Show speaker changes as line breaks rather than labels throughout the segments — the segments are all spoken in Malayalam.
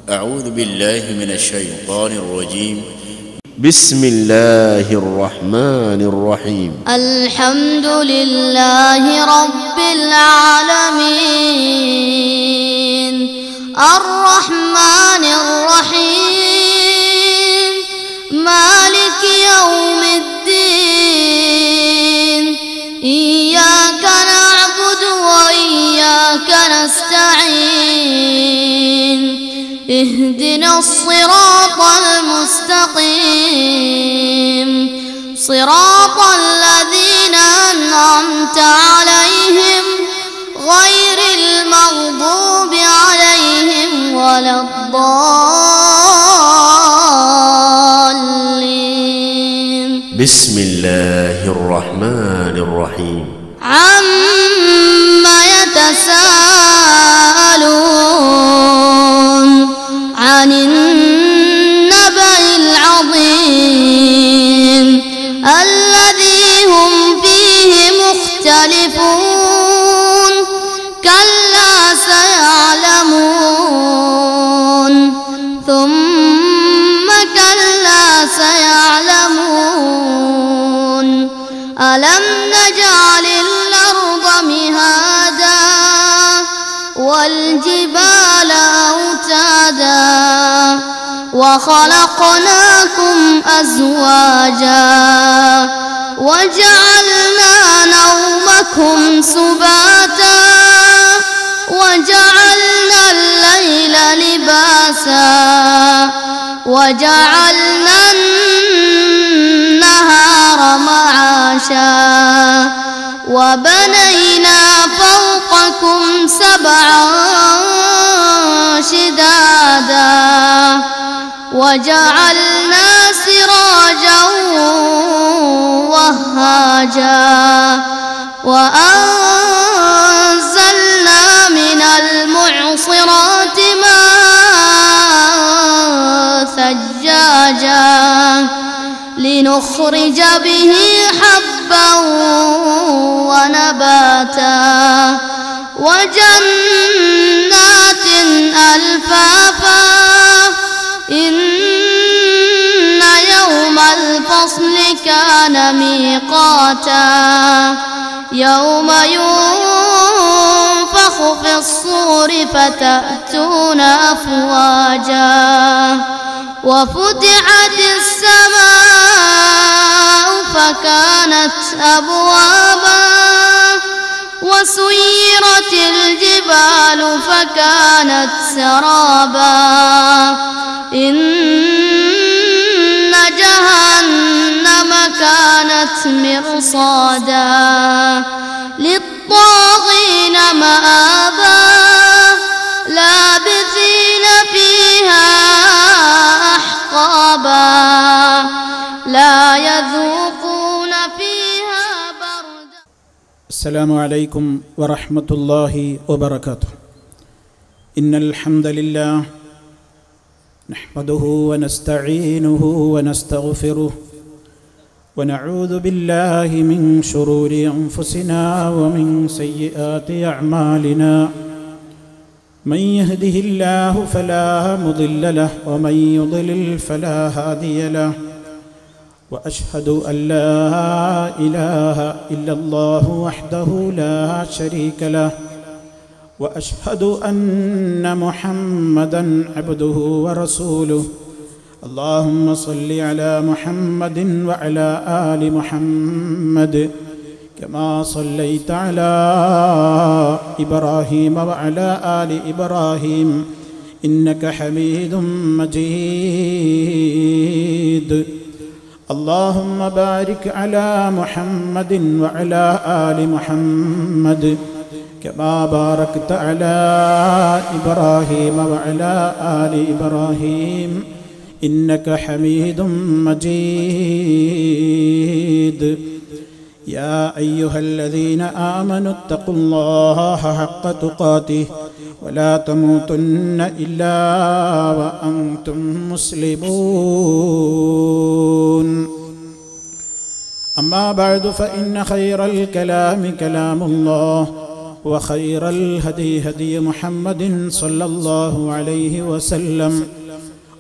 أعوذ بالله من الشيطان الرجيم.
بسم الله الرحمن الرحيم.
الحمد لله رب العالمين الرحمن الرحيم مالك يوم الدين إياك نعبد وإياك نستعين اهدنا الصراط المستقيم صراط الذين أنعمت عليهم غير المغضوب عليهم ولا الضالين.
بسم الله الرحمن الرحيم.
عما يتساءلون عن النبأ العظيم الذي هم فيه مختلفون كلا سيعلمون ثم كلا سيعلمون ألم نجعل الأرض مهادا والجبال أوتادا وخلقناكم أزواجا وجعلنا نومكم سباتا وجعلنا الليل لباسا وجعلنا النهار معاشا وبنينا فوقكم سبعا شدادا وجعلنا سراجا وهاجا وأنزلنا من المعصرات ماء ثجاجا لنخرج به حبا ونباتا وجنات ألفافا إن يوم الفصل كان ميقاتا يوم ينفخ في الصور فتأتون أفواجا وفتحت السماء فكانت أبوابا وسيرت الجبال فكانت سرابا إن جهنم كانت مرصادا للطاغين مآبا لابثين فيها أحقابا لا يذوقون فيها بردا.
السلام عليكم ورحمة الله وبركاته. إن الحمد لله نحمده ونستعينه ونستغفره ونعوذ بالله من شرور أنفسنا ومن سيئات أعمالنا من يهده الله فلا مضل له ومن يضلل فلا هادي له وأشهد أن لا إله إلا الله وحده لا شريك له وأشهد أن محمدًا عبده ورسوله. اللهم صل على محمد وعلى آل محمد كما صليت على إبراهيم وعلى آل إبراهيم إنك حميد مجيد. اللهم بارك على محمد وعلى آل محمد كما باركت على إبراهيم وعلى آل إبراهيم إنك حميد مجيد. يا أيها الذين آمنوا اتقوا الله حق تقاته ولا تموتن إلا وأنتم مسلمون. أما بعد فإن خير الكلام كلام الله وخير الهدي هدي محمد صلى الله عليه وسلم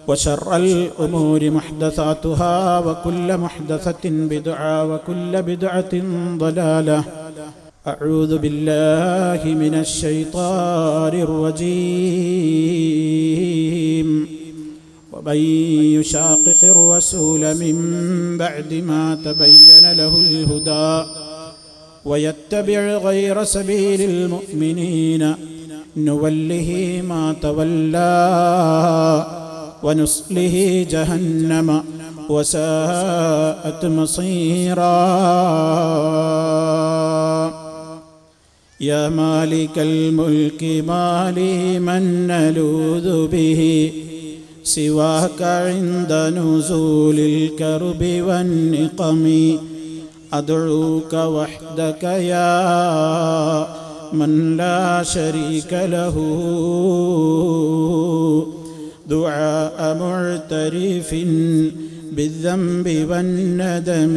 وشر الأمور محدثاتها وكل محدثة بدعة وكل بدعة ضلالة. أعوذ بالله من الشيطان الرجيم. ومن يشاقق الرسول من بعد ما تبين له الهدى ويتبع غير سبيل المؤمنين نوله ما تولى ونصله جهنم وساءت مصيرا. يا مالك الملك ما لي من نلوذ به سواك عند نزول الكرب والنقم. أدعوك وحدك يا من لا شريك له دعاء معترف بالذنب والندم.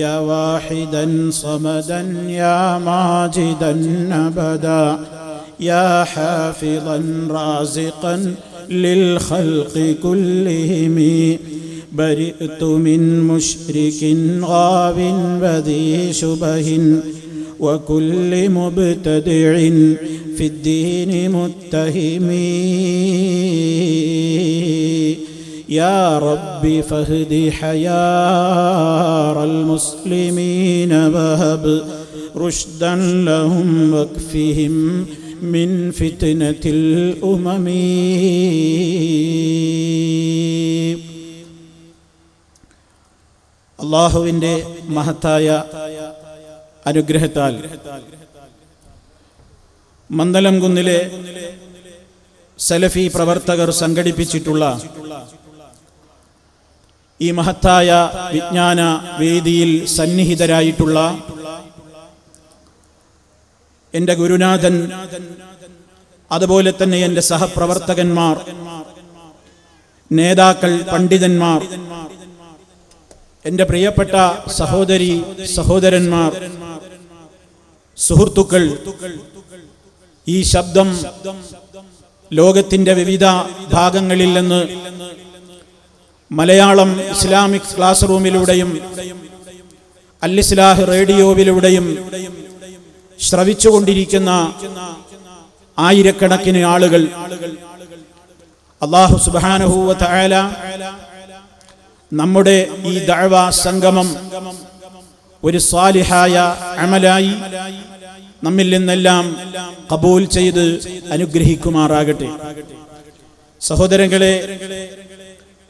يا واحدا صمدا يا ماجدا أبدا يا حافظا رازقا للخلق كلهم. برئت من مشرك غاب بذي شبه وكل مبتدع في الدين متهم. يا رب فاهد حيار المسلمين وهب رشدا لهم واكفهم من فتنة الأمم. അള്ളാഹുവിൻ്റെ മഹത്തായ അനുഗ്രഹത്താൽ മന്ദലം കുന്നിലെ സലഫി പ്രവർത്തകർ സംഘടിപ്പിച്ചിട്ടുള്ള ഈ മഹത്തായ വിജ്ഞാന വേദിയിൽ സന്നിഹിതരായിട്ടുള്ള എൻ്റെ ഗുരുനാഥൻ, അതുപോലെ തന്നെ എൻ്റെ സഹപ്രവർത്തകന്മാർ, നേതാക്കൾ, പണ്ഡിതന്മാർ, എൻ്റെ പ്രിയപ്പെട്ട സഹോദരി സഹോദരന്മാർ, സുഹൃത്തുക്കൾ, ഈ ശബ്ദം ലോകത്തിൻ്റെ വിവിധ ഭാഗങ്ങളിൽ നിന്ന് മലയാളം ഇസ്ലാമിക് ക്ലാസ് റൂമിലൂടെയും അൽ ഇസ്ലാഹ് റേഡിയോയിലൂടെയും ശ്രവിച്ചുകൊണ്ടിരിക്കുന്ന ആയിരക്കണക്കിന് ആളുകൾ, അല്ലാഹു സുബ്ഹാനഹു വ തആല നമ്മുടെ ഈ ദഅവ സംഗമം ഒരു സ്വാലിഹായ അമലായി നമ്മിൽ നിന്നെല്ലാം ഖബൂൽ ചെയ്ത് അനുഗ്രഹിക്കുമാറാകട്ടെ. സഹോദരങ്ങളെ,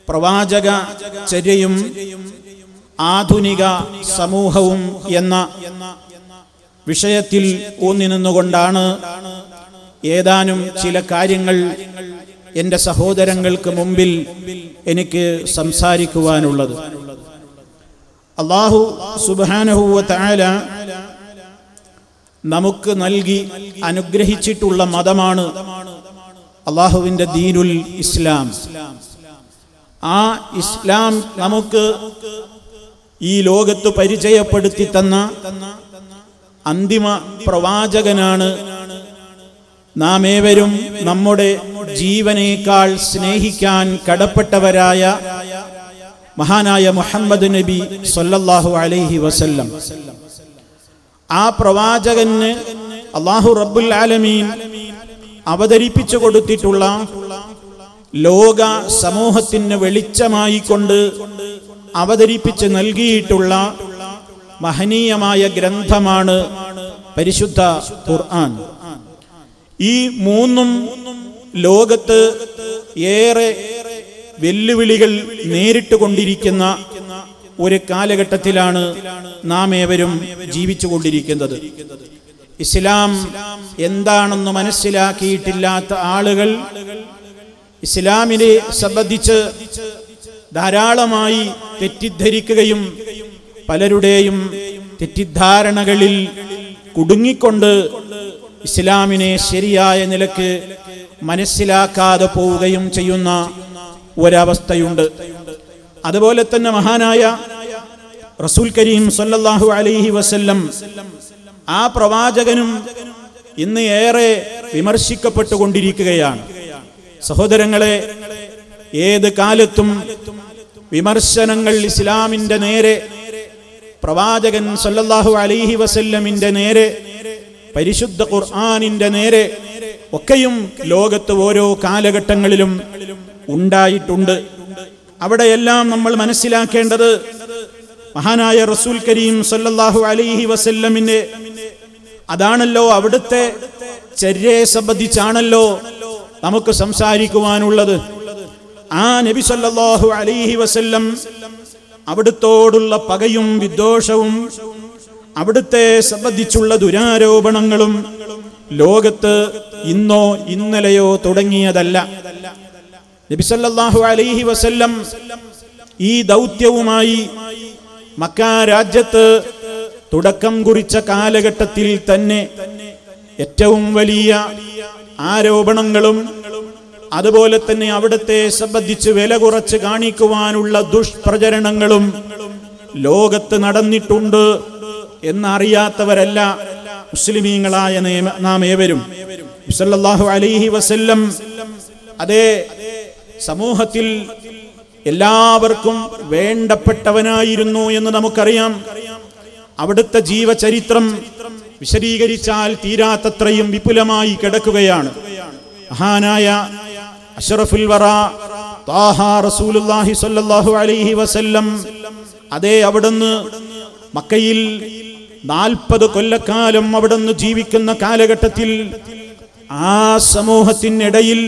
പ്രവാചക ചര്യയും ആധുനിക സമൂഹവും എന്ന വിഷയത്തിൽ ഊന്നി നിന്നുകൊണ്ടാണ് ഏതാനും ചില കാര്യങ്ങൾ എൻ്റെ സഹോദരങ്ങൾക്ക് മുമ്പിൽ എനിക്ക് സംസാരിക്കുവാനുള്ളത്. അല്ലാഹു സുബ്ഹാനഹു വ തആല നമുക്ക് നൽകി അനുഗ്രഹിച്ചിട്ടുള്ള മതമാണ് അല്ലാഹുവിൻ്റെ ദീനുൽ ഇസ്ലാം. ആ ഇസ്ലാം നമുക്ക് ഈ ലോകത്ത് പരിചയപ്പെടുത്തി തന്ന അന്തിമ പ്രവാചകനാണ്. നാം ഏവരും നമ്മുടെ ജീവനേക്കാൾ സ്നേഹിക്കാൻ കടപ്പെട്ടവരായ മഹാനായ മുഹമ്മദ് നബി സല്ലല്ലാഹു അലൈഹി വസല്ലം. ആ പ്രവാചകന് അല്ലാഹു റബ്ബുൽ ആലമീൻ അവതരിപ്പിച്ചു കൊടുത്തിട്ടുള്ള ലോക സമൂഹത്തിന് വെളിച്ചമായി കൊണ്ട് അവതരിപ്പിച്ച് നൽകിയിട്ടുള്ള മഹനീയമായ ഗ്രന്ഥമാണ് പരിശുദ്ധ ഖുർആൻ. ഈ മൂന്നും ലോകത്ത് ഏറെ വെല്ലുവിളികൾ നേരിട്ട് കൊണ്ടിരിക്കുന്ന ഒരു കാലഘട്ടത്തിലാണ് നാം ഏവരും ജീവിച്ചു കൊണ്ടിരിക്കുന്നത്. ഇസ്ലാം എന്താണെന്ന് മനസ്സിലാക്കിയിട്ടില്ലാത്ത ആളുകൾ ഇസ്ലാമിനെ സംബന്ധിച്ച് ധാരാളമായി തെറ്റിദ്ധരിക്കുകയും പലരുടെയും തെറ്റിദ്ധാരണകളിൽ കുടുങ്ങിക്കൊണ്ട് ഇസ്ലാമിനെ ശരിയായ നിലക്ക് മനസ്സിലാക്കാതെ പോവുകയും ചെയ്യുന്ന ഒരവസ്ഥയുണ്ട്. അതുപോലെ തന്നെ മഹാനായ റസൂൽ കരീം സല്ലല്ലാഹു അലൈഹി വസല്ലം ആ പ്രവാചകനും ഇന്ന് ഏറെ വിമർശിക്കപ്പെട്ടുകൊണ്ടിരിക്കുകയാണ്. സഹോദരങ്ങളെ, ഏത് കാലത്തും വിമർശനങ്ങൾ ഇസ്ലാമിന്റെ നേരെ, പ്രവാചകൻ സല്ലല്ലാഹു അലൈഹി വസല്ലമിന്റെ നേരെ, പരിശുദ്ധ ഖുർആനിന്റെ നേരെ ഒക്കെയും ലോകത്ത് ഓരോ കാലഘട്ടങ്ങളിലും ഉണ്ടായിട്ടുണ്ട്. അവിടെയെല്ലാം നമ്മൾ മനസ്സിലാക്കേണ്ടത് മഹാനായ റസൂൽ കരീം സല്ലല്ലാഹു അലൈഹി വസല്ലമിനെ, അതാണല്ലോ അവിടുത്തെ ചര്യയെ സംബന്ധിച്ചാണല്ലോ നമുക്ക് സംസാരിക്കുവാനുള്ളത്. ആ നബി സല്ലല്ലാഹു അലൈഹി വസല്ലം അവിടുത്തോടുള്ള പകയും വിദ്വേഷവും അവിടുത്തെ സംബന്ധിച്ചുള്ള ദുരാരോപണങ്ങളും ലോകത്ത് ഇന്നോ ഇന്നലെയോ തുടങ്ങിയതല്ല. നബി സല്ലല്ലാഹു അലൈഹി വസല്ലം ഈ ദൗത്യവുമായി മക്ക രാജ്യത്ത് തുടക്കം കുറിച്ച കാലഘട്ടത്തിൽ തന്നെ ഏറ്റവും വലിയ ആരോപണങ്ങളും അതുപോലെ തന്നെ അവിടുത്തെ സംബന്ധിച്ച് വില കുറച്ച് കാണിക്കുവാനുള്ള ദുഷ്പ്രചരണങ്ങളും ലോകത്ത് നടന്നിട്ടുണ്ട് എന്നറിയാത്തവരല്ല മുസ്ലിമീങ്ങളായ നാം ഏവരും. സല്ലല്ലാഹു അലൈഹി വസല്ലം അതേ സമൂഹത്തിൽ എല്ലാവർക്കും വേണ്ടപ്പെട്ടവനായിരുന്നു എന്ന് നമുക്കറിയാം. അവിടുത്തെ ജീവചരിത്രം വിശദീകരിച്ചാൽ തീരാത്തത്രയും വിപുലമായി കിടക്കുകയാണ്. മഹാനായ അഷ്റഫുൽ വറ ത്വാഹ റസൂലുള്ളാഹി സ്വല്ലല്ലാഹു അലൈഹി വസല്ലം അതേ അവിടുന്ന് മക്കയിൽ 40 കൊല്ലക്കാലം അവിടുന്ന് ജീവിക്കുന്ന കാലഘട്ടത്തിൽ ആ സമൂഹത്തിനിടയിൽ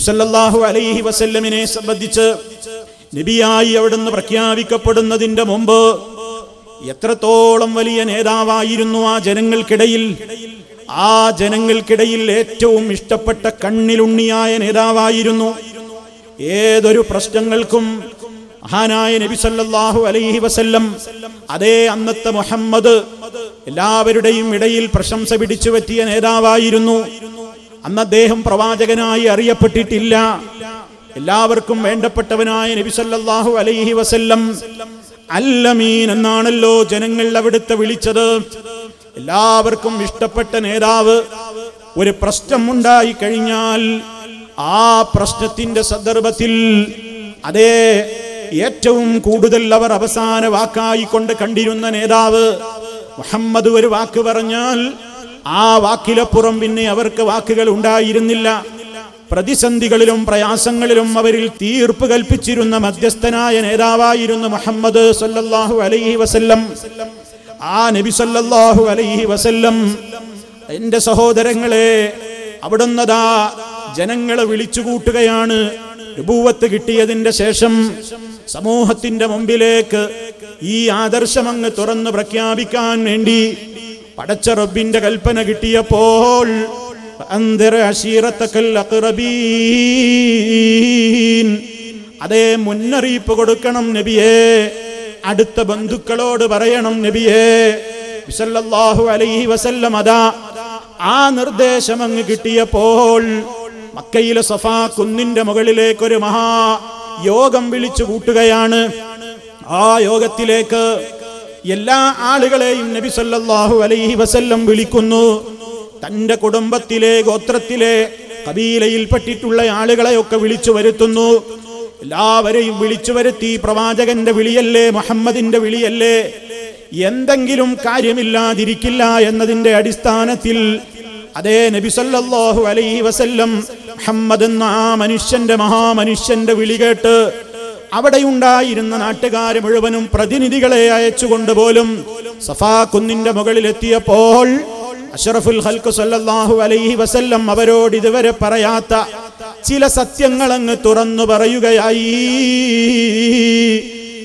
സല്ലല്ലാഹു അലൈഹി വസല്ലമിനെ സംബന്ധിച്ച് നബിയായി അവിടുന്ന് പ്രഖ്യാപിക്കപ്പെടുന്നതിന്റെ മുമ്പ് എത്രത്തോളം വലിയ നേതാവായിരുന്നു ആ ജനങ്ങൾക്കിടയിൽ. ആ ജനങ്ങൾക്കിടയിൽ ഏറ്റവും ഇഷ്ടപ്പെട്ട കണ്ണിലുണ്ണിയായ നേതാവായിരുന്നു. ഏതൊരു പ്രശ്നങ്ങൾക്കും മഹാനായ നബി സല്ലല്ലാഹു അലൈഹി വസല്ലം അതേ അന്നത്തെ മുഹമ്മദ് എല്ലാവരുടെയും ഇടയിൽ പ്രശംസ പിടിച്ചു പറ്റിയ നേതാവായിരുന്നു. അന്ന് അദ്ദേഹം പ്രവാചകനായി അറിയപ്പെട്ടിട്ടില്ല. എല്ലാവർക്കും വേണ്ടപ്പെട്ടവനായ നബി സല്ലല്ലാഹു അലൈഹി വസല്ലം അൽ-അമീൻ എന്നാണല്ലോ ജനങ്ങൾ അവിടുത്തെ വിളിച്ചത്. എല്ലാവർക്കും ഇഷ്ടപ്പെട്ട നേതാവ്. ഒരു പ്രശ്നം ഉണ്ടായി കഴിഞ്ഞാൽ ആ പ്രശ്നത്തിന്റെ സന്ദർഭത്തിൽ അതേ ഏറ്റവും കൂടുതൽ അവർ അവസാന വാക്കായി കൊണ്ട് കണ്ടിരുന്ന നേതാവ് മുഹമ്മദ് ഒരു വാക്ക് പറഞ്ഞാൽ ആ വാക്കിലപ്പുറം പിന്നെ അവർക്ക് വാക്കുകൾ ഉണ്ടായിരുന്നില്ല. പ്രതിസന്ധികളിലും പ്രയാസങ്ങളിലും അവരിൽ തീർപ്പ് കൽപ്പിച്ചിരുന്ന മധ്യസ്ഥനായ നേതാവായിരുന്നു മുഹമ്മദ് സല്ലല്ലാഹു അലൈഹി വസല്ലം. ആ നബി സല്ലല്ലാഹു അലൈഹി വസല്ലം എന്റെ സഹോദരങ്ങളെ അവിടുന്നതാ ജനങ്ങളെ വിളിച്ചുകൂട്ടുകയാണ്. നബുവത്ത് കിട്ടിയതിന്റെ ശേഷം സമൂഹത്തിന്റെ മുമ്പിലേക്ക് ഈ ആദർശം അങ്ങ് തുറന്ന് പ്രഖ്യാപിക്കാൻ വേണ്ടി പടച്ച റബ്ബിന്റെ കൽപ്പന കിട്ടിയപ്പോൾ അതേ മുന്നറിയിപ്പ് കൊടുക്കണം നബിയേ, അടുത്ത ബന്ധുക്കളോട് പറയണം നബിയേ. സല്ലല്ലാഹു അലൈഹി വസല്ലം അതാ ആ നിർദ്ദേശം അങ്ങ് കിട്ടിയപ്പോൾ മക്കയിലെ സഫാ കുന്നിന്റെ മുകളിലേക്ക് ഒരു മഹായോഗം വിളിച്ചു കൂട്ടുകയാണ്. ആ യോഗത്തിലേക്ക് എല്ലാ ആളുകളെയും നബി സല്ലല്ലാഹു അലൈഹി വസല്ലം വിളിക്കുന്നു. തന്റെ കുടുംബത്തിലെ ഗോത്രത്തിലെ കബീലയിൽപ്പെട്ടിട്ടുള്ള ആളുകളെയൊക്കെ വിളിച്ചു വരുത്തുന്നു. എല്ലാവരെയും വിളിച്ചു വരുത്തി. പ്രവാചകന്റെ വിളിയല്ലേ, മുഹമ്മദിന്റെ വിളിയല്ലേ, എന്തെങ്കിലും കാര്യമില്ലാതിരിക്കില്ല എന്നതിന്റെ അടിസ്ഥാനത്തിൽ അതേ നബി സല്ലല്ലാഹു അലൈഹി വസല്ലം മുഹമ്മദ് എന്ന ആ മനുഷ്യന്റെ മഹാമനുഷ്യന്റെ വിളി കേട്ട് അവിടെയുണ്ടായിരുന്ന നാട്ടുകാരെ മുഴുവനും പ്രതിനിധികളെ അയച്ചുകൊണ്ട് പോലും സഫാ കുന്നിന്റെ മുകളിലെത്തിയപ്പോൾ അഷ്റഫുൽ ഖൽഖ് സല്ലല്ലാഹു അലൈഹി വസല്ലം അവരോട് ഇതുവരെ പറയാത്ത ചില സത്യങ്ങൾ അങ്ങ് തുറന്നു പറയുകയായി.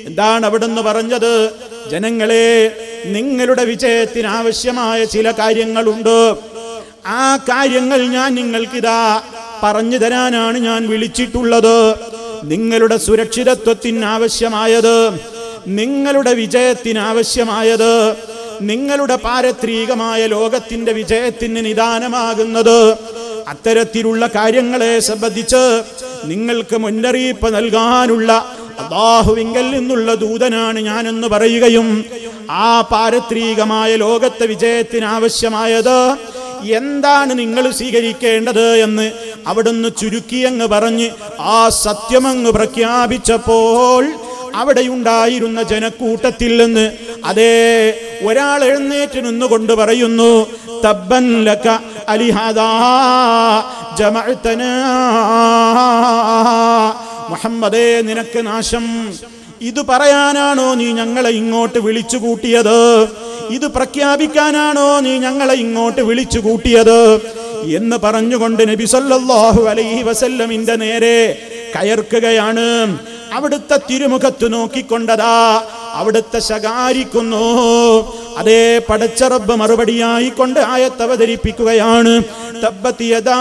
എന്താണ് അവിടുന്ന് പറഞ്ഞത്? ജനങ്ങളെ, നിങ്ങളുടെ വിജയത്തിന് ആവശ്യമായ ചില കാര്യങ്ങളുണ്ട്. ആ കാര്യങ്ങൾ ഞാൻ നിങ്ങൾക്കിതാ പറഞ്ഞു തരാനാണ് ഞാൻ വിളിച്ചിട്ടുള്ളത്. നിങ്ങളുടെ സുരക്ഷിതത്വത്തിന് ആവശ്യമായത്, നിങ്ങളുടെ വിജയത്തിന് ആവശ്യമായത്, നിങ്ങളുടെ പാരത്രികമായ ലോകത്തിന്റെ വിജയത്തിന് നിദാനമാകുന്നത്, അത്തരത്തിലുള്ള കാര്യങ്ങളെ സംബന്ധിച്ച് നിങ്ങൾക്ക് മുന്നറിയിപ്പ് നൽകാനുള്ള അല്ലാഹുവിങ്കൽ നിന്നുള്ള ദൂതനാണ് ഞാനെന്ന് പറയുകയും ആ പാരത്രികമായ ലോകത്തെ വിജയത്തിന് ആവശ്യമായത് എന്താണ് നിങ്ങൾ സ്വീകരിക്കേണ്ടത് എന്ന് അവിടുന്ന് ചുരുക്കിയങ്ങ് പറഞ്ഞ് ആ സത്യമങ്ങ് പ്രഖ്യാപിച്ചപ്പോൾ അവിടെയുണ്ടായിരുന്ന ജനക്കൂട്ടത്തിൽ നിന്ന് അതേ ഒരാൾ എഴുന്നേറ്റ് നിന്നുകൊണ്ട് പറയുന്നു, തബ്ബൻ ലക അലിഹാദാ ജമഅതനാ. മുഹമ്മദേ, നിനക്ക് നാശം. ഇത് പറയാനാണോ നീ ഞങ്ങളെ ഇങ്ങോട്ട് വിളിച്ചു കൂട്ടിയത്? ഇത് പ്രഖ്യാപിക്കാനാണോ നീ ഞങ്ങളെ ഇങ്ങോട്ട് വിളിച്ചു കൂട്ടിയത് എന്ന് പറഞ്ഞുകൊണ്ട് നബി സല്ലല്ലാഹു അലൈഹി വസല്ലമിന്റെ നേരെ കയർക്കുകയാണ്. അവിടുത്തെ തിരുമുഖത്ത് നോക്കിക്കൊണ്ടതാ അവിടുത്തെ ശകാരിക്കുന്നു. അതേ പടച്ച റബ്ബ് മറുപടിയായി കൊണ്ട് ആയത്ത് അവതരിപ്പിക്കുകയാണ്. തബ്ബത് യദാ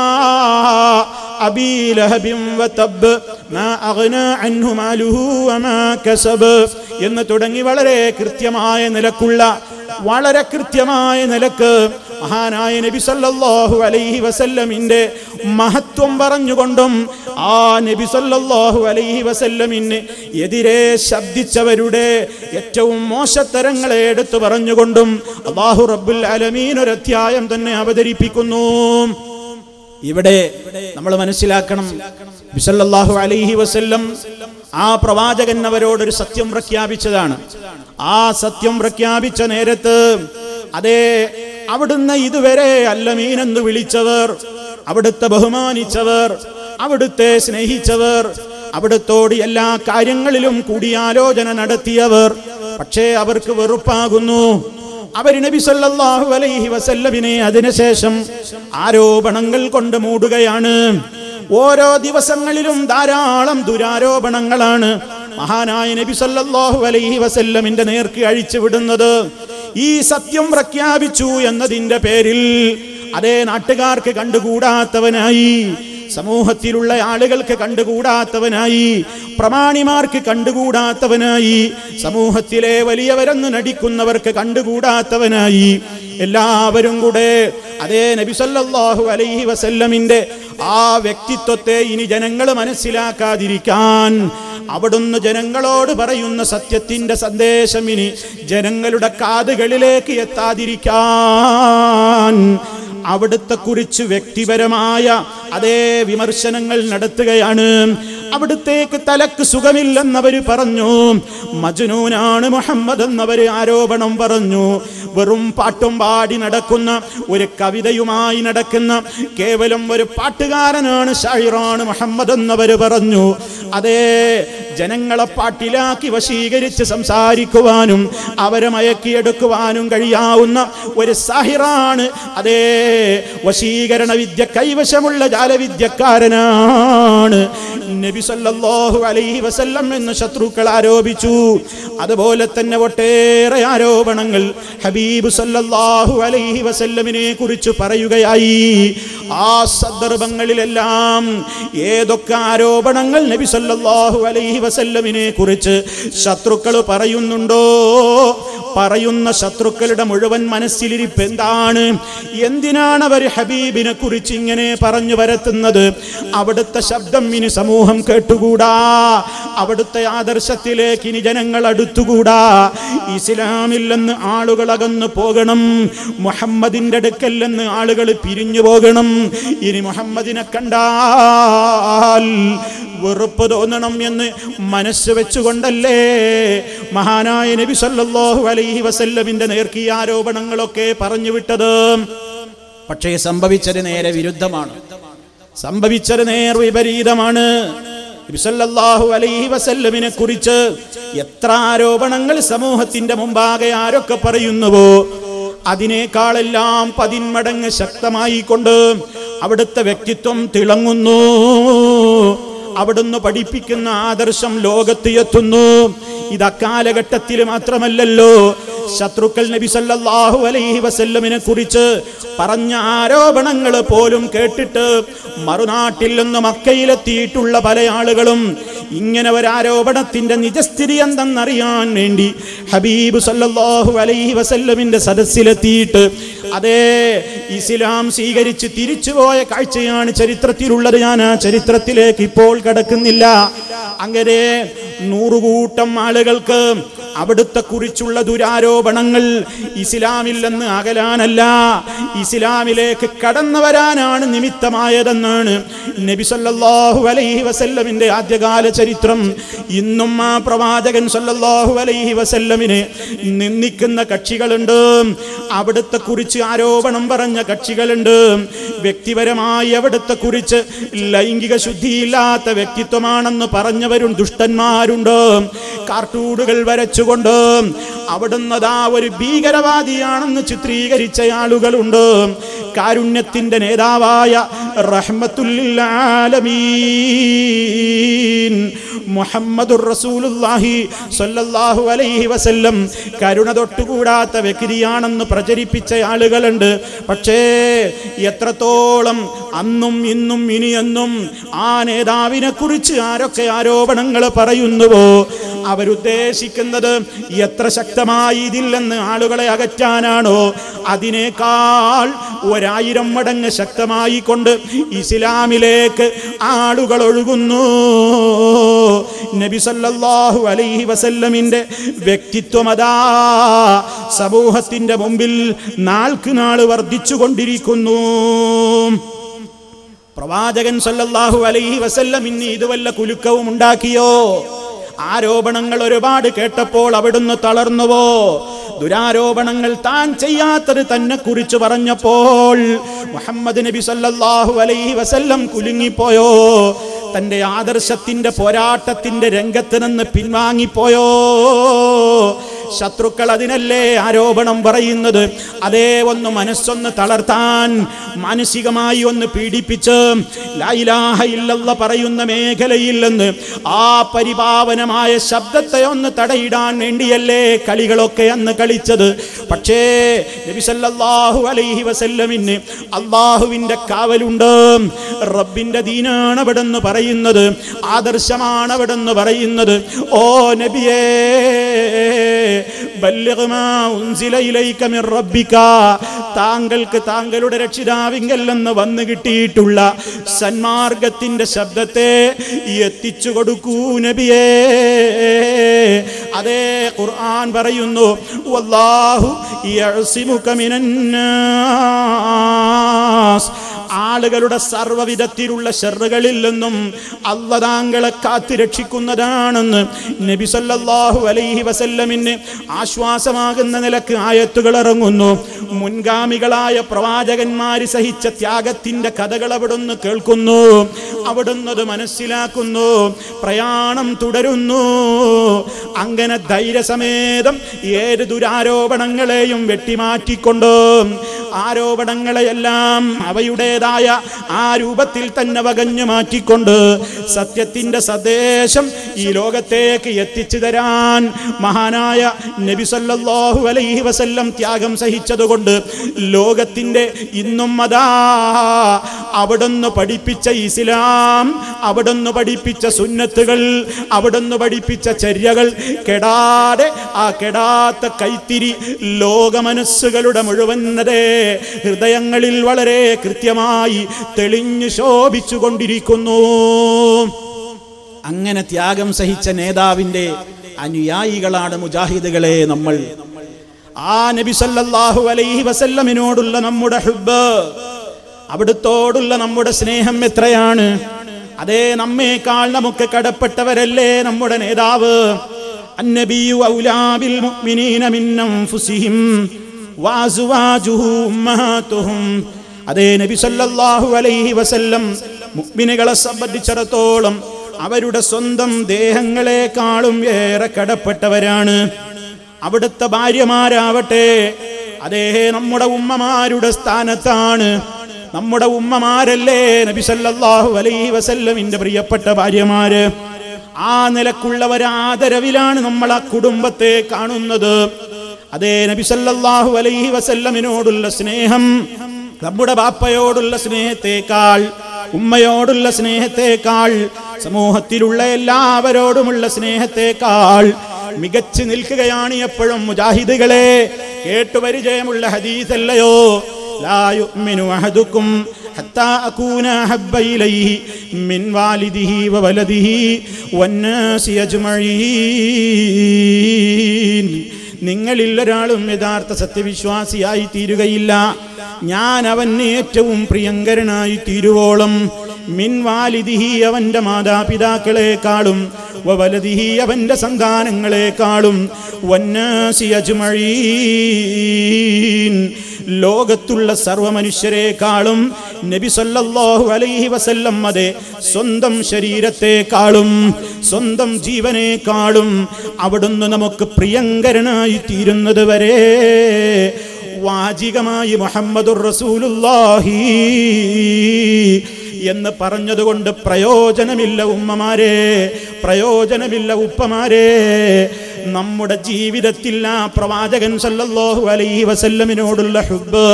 അബീ ലഹബിൻ വതബ് മാ അഗ്നാ അൻഹു മാലുഹു വമാ കസബ് എന്ന് തുടങ്ങി വളരെ കൃത്യമായ നിലക്ക് മഹാനായ നബി സല്ലല്ലാഹു അലൈഹി വസല്ലമിന്റെ മഹത്വം പറഞ്ഞുകൊണ്ടും ആ നബി സല്ലല്ലാഹു അലൈഹി വസല്ലമിന് എതിരെ ശബ്ദിച്ചവരുടെ ഏറ്റവും മോശത്തരങ്ങളെ എടുത്തു പറഞ്ഞുകൊണ്ടും അല്ലാഹു റബ്ബുൽ ആലമീൻ ഒരു അധ്യായം തന്നെ അവതരിപ്പിക്കുന്നു. ഇവിടെ നമ്മൾ മനസ്സിലാക്കണം, നബി സല്ലല്ലാഹു അലൈഹി വസല്ലം ആ പ്രവാചകൻ അവരോടൊരു സത്യം പ്രഖ്യാപിച്ചതാണ്. ആ സത്യം പ്രഖ്യാപിച്ച നേരത്ത് അതേ അവിടുന്ന് ഇതുവരെ അല്ലമീൻ എന്ന് വിളിച്ചവർ, അവിടുത്തെ ബഹുമാനിച്ചവർ, അവിടുത്തെ സ്നേഹിച്ചവർ, അവിടുത്തോട് എല്ലാ കാര്യങ്ങളിലും കൂടിയാലോചന നടത്തിയവർ, പക്ഷേ അവർക്ക് വെറുപ്പാകുന്നു. അവർ നബി സല്ലല്ലാഹു അലൈഹി വസല്ലമിനെ അതിനുശേഷം ആരോപണങ്ങൾ കൊണ്ട് മൂടുകയാണ്. ഓരോ ദിവസങ്ങളിലും ധാരാളം ദുരാരോപണങ്ങളാണ് മഹാനായ നബി സല്ലല്ലാഹു അലൈഹി വസല്ലമിന്റെ നേർക്ക് അഴിച്ചു വിടുന്നത്. ഈ സത്യം പ്രഖ്യാപിച്ചു എന്നതിന്റെ പേരിൽ അതേ നാട്ടുകാർക്ക് കണ്ടുകൂടാത്തവനായി, സമൂഹത്തിലുള്ള ആളുകൾക്ക് കണ്ടുകൂടാത്തവനായി, പ്രമാണിമാർക്ക് കണ്ടുകൂടാത്തവനായി, സമൂഹത്തിലെ വലിയവരെന്ന് നടിക്കുന്നവർക്ക് കണ്ടുകൂടാത്തവനായി എല്ലാവരും കൂടെ അതേ നബി സല്ലല്ലാഹു അലൈഹി വസല്ലമിന്റെ ആ വ്യക്തിത്വത്തെ ഇനി ജനങ്ങൾ മനസ്സിലാക്കാതിരിക്കാൻ അവിടുന്ന് ജനങ്ങളോട് പറയുന്ന സത്യത്തിന്റെ സന്ദേശം ഇനി ജനങ്ങളുടെ കാതുകളിലേക്ക് എത്താതിരിക്കാൻ അവിടുത്തെ കുറിച്ച് വ്യക്തിപരമായ അതേ വിമർശനങ്ങൾ നടത്തുകയാണ്. അവിടുത്തേക്ക് തലക്ക് സുഖമില്ലെന്നവര് പറഞ്ഞു, മജ്നൂനാണ് മുഹമ്മദ് എന്നവര് ആരോപണം പറഞ്ഞു. വെറും പാട്ടും പാടി നടക്കുന്ന, ഒരു കവിതയുമായി നടക്കുന്ന കേവലം ഒരു പാട്ടുകാരനാണ്, ഷായിറാണ് മുഹമ്മദ് എന്നവര് പറഞ്ഞു. അതേ ജനങ്ങളെ പാട്ടിലാക്കി വശീകരിച്ച് സംസാരിക്കുവാനും അവരെ മയക്കിയെടുക്കുവാനും കഴിയാവുന്ന ഒരു സാഹിറാണ്, അതേ വശീകരണ വിദ്യ കൈവശമുള്ള ജാലവിദ്യക്കാരനാണ് നബി സല്ലല്ലാഹു അലൈഹി വസല്ലം എന്ന് ശത്രുക്കൾ ആരോപിച്ചു. അതുപോലെ തന്നെ ഒട്ടേറെ ആരോപണങ്ങൾ ഹബീബ് സല്ലല്ലാഹു അലൈഹി വസല്ലമിനെ കുറിച്ച് പറയുകയായി. ആ സന്ദർഭങ്ങളിലെല്ലാം ഏതൊക്കെ ആരോപണങ്ങൾ നബി സല്ലല്ലാഹു അലൈഹി വസല്ലമിനെ കുറിച്ച് ശത്രുക്കൾ പറയുന്നുണ്ടോ, പറയുന്ന ശത്രുക്കളുടെ മുഴുവൻ മനസ്സിലിരിപ്പ് എന്താണ്? എന്തിനാണ് അവർ ഹബീബിനെ കുറിച്ച് ഇങ്ങനെ പറഞ്ഞു വരത്തുന്നത്? അവിടുത്തെ ശബ്ദം ഇനി സമൂഹം കേട്ടുകൂടാ, അവിടുത്തെ ആദർശത്തിലേക്ക് ഇനി ജനങ്ങൾ അടുത്തുകൂടാ, ഇസ്ലാമിൽ നിന്ന് ആളുകൾ അകന്നു പോകണം, മുഹമ്മദിന്റെ അടുക്കൽ നിന്ന് ആളുകൾ പിരിഞ്ഞു പോകണം. ഇനി മുഹമ്മദിനെ കണ്ടാൽ വെറുപ്പ് തോന്നണം എന്ന് മനസ്സ് വെച്ചുകൊണ്ടല്ലേ മഹാനായ നബി സല്ലല്ലാഹു അലൈഹി വസല്ലമിന്റെ നേർക്ക് ഈ ആരോപണങ്ങളൊക്കെ പറഞ്ഞു വിട്ടത്. പക്ഷേ സംഭവിച്ചത് നേരെ വിരുദ്ധമാണ്, സംഭവിച്ചത് നേർ വിപരീതമാണ്. നബി സല്ലല്ലാഹു അലൈഹി വസല്ലമിനെ കുറിച്ച് എത്ര ആരോപണങ്ങൾ സമൂഹത്തിന്റെ മുമ്പാകെ ആരൊക്കെ പറയുന്നുവോ അതിനേക്കാളെല്ലാം 10 മടങ്ങ് ശക്തമായി കൊണ്ട് അവിടുത്തെ വ്യക്തിത്വം തിളങ്ങുന്നു. അവിടുന്ന് പഠിപ്പിക്കുന്ന ആദർശം ലോകത്ത് എത്തുന്നു. ഇത് അക്കാലഘട്ടത്തിൽ മാത്രമല്ലല്ലോ, ശത്രുക്കൾ നബി സല്ലല്ലാഹു അലൈഹി വസല്ലമിനെ കുറിച്ച് പറഞ്ഞ ആരോപണങ്ങൾ പോലും കേട്ടിട്ട് മറുനാട്ടിൽ നിന്ന് മക്കയിലെത്തിയിട്ടുള്ള പല ആളുകളും ഇങ്ങനെ ഒരു ആരോപണത്തിന്റെ നിജസ്ഥിതി എന്തെന്നറിയാൻ വേണ്ടി ഹബീബ് സല്ലല്ലാഹു അലൈഹി വസല്ലമിന്റെ സദസ്സിലെത്തിയിട്ട് അതേ ഇസ്ലാം സ്വീകരിച്ച് തിരിച്ചുപോയ കാഴ്ചയാണ് ചരിത്രത്തിലുള്ളത്. ഞാൻ ആ ചരിത്രത്തിലേക്ക് ഇപ്പോൾ കടക്കുന്നില്ല. അങ്ങനെ 100 കൂട്ടം ആളുകൾക്ക് അവിടുത്തെ കുറിച്ചുള്ള ദുരാരോപണങ്ങൾ ഇസ്ലാമിൽ നിന്ന് അകലാനല്ല, ഇസ്ലാമിലേക്ക് കടന്നു വരാനാണ് നിമിത്തമായതെന്നാണ് നബി സല്ലല്ലാഹു അലൈഹി വസല്ലമിന്റെ ആദ്യകാല ചരിത്രം. ഇന്നും ആ പ്രവാചകൻ സല്ലല്ലാഹു അലൈഹി വസല്ലമിനെ നിന്ദിക്കുന്ന കക്ഷികളുണ്ട്, അവിടുത്തെ കുറിച്ച് ആരോപണം പറഞ്ഞ കക്ഷികളുണ്ട്, വ്യക്തിപരമായി അവിടുത്തെ കുറിച്ച് ലൈംഗിക ശുദ്ധിയില്ലാത്ത വ്യക്തിത്വമാണെന്ന് പറഞ്ഞവരും ദുഷ്ടന്മാരുണ്ട്. കാർട്ടൂണുകൾ വരച്ചുകൊണ്ട് അവിടുന്ന് ഒരു ഭീകരവാദിയാണെന്ന് ചിത്രീകരിച്ച ആളുകളുണ്ട്. കാരുണ്യത്തിന്റെ നേതാവായ റഹ്മത്തുൽ ലിൽ ആലമീൻ മുഹമ്മദുർ റസൂലുള്ളാഹി സ്വല്ലല്ലാഹു അലൈഹി വസല്ലം കരുണ തൊട്ടുകൂടാത്ത വ്യക്തിയാണെന്ന് പ്രചരിപ്പിച്ച ആളുകളുണ്ട്. പക്ഷേ എത്രത്തോളം അന്നും ഇന്നും ഇനിയെന്നും ആ നേതാവിനെ കുറിച്ച് ആരൊക്കെ ആരോപണങ്ങൾ പറയുന്നുവോ അവരുദ്ദേശിക്കുന്നത് എത്ര ശക്തമായി ഇതില്ലെന്ന് ആളുകളെ അകറ്റാനാണോ അതിനേക്കാൾ 1000 മടങ്ങ് ശക്തമായി കൊണ്ട് ഇസ്ലാമിലേക്ക് ആളുകൾ ഒഴുകുന്നു. നബി സല്ലല്ലാഹു അലൈഹി വസല്ലമിന്റെ വ്യക്തിത്വമതാ സമൂഹത്തിന്റെ മുമ്പിൽ നാൾക്ക് നാൾ വർദ്ധിച്ചുകൊണ്ടിരിക്കുന്നു. പ്രവാചകൻ സല്ലല്ലാഹു അലൈഹി വസല്ലമിന് ഇത് വല്ല കുലുക്കവും ഉണ്ടാക്കിയോ? ആരോപണങ്ങൾ ഒരുപാട് കേട്ടപ്പോൾ അവിടുന്ന് തളർന്നുവോ? ദുരാരോപണങ്ങൾ താൻ ചെയ്യാത്തത് തന്നെ കുറിച്ച് പറഞ്ഞപ്പോൾ മുഹമ്മദ് നബി സല്ലല്ലാഹു അലൈഹി വസല്ലം കുലുങ്ങിപ്പോയോ? തന്റെ ആദർശത്തിന്റെ പോരാട്ടത്തിന്റെ രംഗത്ത് നിന്ന് പിൻവാങ്ങിപ്പോയോ? ശത്രുക്കൾ അതിനല്ലേ ആരോപണം പറയുന്നത്. അതേ ഒന്ന് മനസ്സൊന്ന് തളർത്താൻ, മാനസികമായി ഒന്ന് പീഡിപ്പിച്ച് ലാ ഇലാഹ ഇല്ലല്ലാഹ് പറയുന്ന മേഖലയിൽ നിന്ന് ആ പരിപാവനമായ ശബ്ദത്തെ ഒന്ന് തടയിടാൻ വേണ്ടിയല്ലേ കളികളൊക്കെ അന്ന് കളിച്ചത്. പക്ഷേ നബി സല്ലല്ലാഹു അലൈഹി വസല്ലമിന് അല്ലാഹുവിന്റെ കാവലുണ്ട്. റബ്ബിന്റെ ദീനാണ് അവിടെന്ന് പറയുന്നത്, ആദർശമാണ് അവിടെന്ന് പറയുന്നത്. ഓ നബിയേ ബല്ലിഗ് മാ ഉൻസില ഇലൈക മിർ റബ്ബിക, താങ്കൾക്ക് താങ്കളുടെ രക്ഷിതാവിങ്കൽ നിന്ന് വന്നു കിട്ടിയിട്ടുള്ള സന്മാർഗത്തിന്റെ ശബ്ദത്തെ എത്തിച്ചു കൊടുക്കൂ നബിയേ. അതേ ഖുർആൻ പറയുന്നു വല്ലാഹു യഅസിമുക മിനന്നാസ്, ആളുകളുടെ സർവ്വവിധത്തിലുള്ള ശർറുകളിൽ നിന്നും അല്ലാഹു താങ്കളെ കാത്തു രക്ഷിക്കുന്നതാണെന്ന് നബി സല്ലല്ലാഹു അലൈഹി വസല്ലമിന് ആശ്വാസമാകുന്ന നിലക്ക് ആയത്തുകൾ ഇറങ്ങുന്നു. മുൻഗാമികളായ പ്രവാചകന്മാര് സഹിച്ച ത്യാഗത്തിന്റെ കഥകൾ അവിടുന്ന് കേൾക്കുന്നു, അവിടുന്ന് അത് മനസ്സിലാക്കുന്നു, പ്രയാണം തുടരുന്നു. അങ്ങനെ ധൈര്യസമേതം ഏത് ദുരാരോപണങ്ങളെയും വെട്ടിമാറ്റിക്കൊണ്ട് ആരോപണങ്ങളെയെല്ലാം അവയുടേതായ ആ രൂപത്തിൽ തന്നെ വകഞ്ഞു മാറ്റിക്കൊണ്ട് സത്യത്തിന്റെ സന്ദേശം ഈ ലോകത്തേക്ക് എത്തിച്ചു തരാൻ മഹാനായ നബി സല്ലല്ലാഹു അലൈഹി വസല്ലം ത്യാഗം സഹിച്ചതുകൊണ്ട് ലോകത്തിന്റെ ഇന്നും അതാ അവിടുന്ന് പഠിപ്പിച്ച ഇസ്ലാം, അവിടുന്ന് പഠിപ്പിച്ച സുന്നത്തുകൾ, അവിടുന്ന് പഠിപ്പിച്ച ചര്യകൾ കെടാതെ ആ കെടാത്ത കൈത്തിരി ലോകമനസ്സുകളുടെ മുഴുവനതേ ഹൃദയങ്ങളിൽ വളരെ കൃത്യമായി തെളിഞ്ഞു ശോഭിച്ചുകൊണ്ടിരിക്കുന്നു. അങ്ങനെ ത്യാഗം സഹിച്ച നേതാവിന്റെ അനുയായികളാണ് മുജാഹിദുകളെ നമ്മൾ. ആ നബി സല്ലല്ലാഹു അലൈഹി വസല്ലമിനോടുള്ള നമ്മുടെ ഹുബ്ബ്, അവിടുത്തോടുള്ള നമ്മുടെ സ്നേഹം എത്രയാണ്. അതേ നമ്മേക്കാൾ നമുക്ക് കടപ്പെട്ടവരല്ലേ നമ്മുടെ നേതാവ്. അന്നബിയു ഔലാ ബിൽ മുഅ്മിനീന മിൻ അൻഫുസിഹിം വഅസ്വാജുഹു ഉമ്മഹാതുഹും. അതേ നബി സല്ലല്ലാഹു അലൈഹി വസല്ലം മുഅ്മിനുകളെ സംബന്ധിച്ചിടത്തോളം അവരുടെ സ്വന്തം ദേഹങ്ങളെക്കാളും ഏറെ കടപ്പെട്ടവരാണ്. അവിടുത്തെ ഭാര്യമാരാവട്ടെ അതേ നമ്മുടെ ഉമ്മമാരുടെ സ്ഥാനത്താണ്. നമ്മുടെ ഉമ്മമാരല്ലേ നബി സല്ലല്ലാഹു അലൈഹി വസല്ലമിന്റെ പ്രിയപ്പെട്ട ഭാര്യമാര്. ആ നിലക്കുള്ള ആദരവിലാണ് നമ്മൾ ആ കുടുംബത്തെ കാണുന്നത്. അതേ നബി സല്ലല്ലാഹു അലൈഹി വസല്ലമിനോടുള്ള സ്നേഹം നമ്മുടെ ബാപ്പയോടുള്ള സ്നേഹത്തെക്കാൾ ഉമ്മയോടുള്ള സ്നേഹത്തെക്കാൾ, സമൂഹത്തിലുള്ള എല്ലാവരോടുമുള്ള സ്നേഹത്തെക്കാൾ മികച്ചു നിൽക്കുകയാണ് എപ്പോഴും മുജാഹിദുകളെ. കേട്ടുപരിചയമുള്ള ഹദീസല്ലയോ, ലാ യുഅ്മിനു അഹദുക്കും ഹത്താ അകൂന അഹബ്ബ ഇലൈഹി മിൻ വാലിദിഹി വവലദിഹി വന്നാസി അജ്മഈൻ. നിങ്ങളിൽ ഒരാളും യഥാർത്ഥ സത്യവിശ്വാസിയായി തീരുകയില്ല ഞാൻ അവന് ഏറ്റവും പ്രിയങ്കരനായി തീരുവോളം. മിൻ വാലിദിഹി അവന്റെ മാതാപിതാക്കളെക്കാളും, വവലദിഹി അവന്റെ സന്താനങ്ങളെക്കാളും, വന്നാസി അജ്മഈൻ ലോകത്തുള്ള സർവ്വ മനുഷ്യരെക്കാളും, നബി സല്ലല്ലാഹു അലൈഹി വസല്ലം അതെ സ്വന്തം ശരീരത്തെക്കാളും സ്വന്തം ജീവനേക്കാളും അവിടുന്ന് നമുക്ക് പ്രിയങ്കരനായി തീരുന്നത് വരെ വാചികമായി മുഹമ്മദുർ റസൂലുള്ളാഹി എന്ന് പറഞ്ഞതുകൊണ്ട് പ്രയോജനമില്ല ഉമ്മമാരെ, പ്രയോജനമില്ല ഉപ്പമാരെ. നമ്മുടെ ജീവിതത്തിൽ ആ പ്രവാചകൻ സല്ലല്ലാഹു അലൈഹി വസല്ലമിനോടുള്ള ഹുബ്ബ്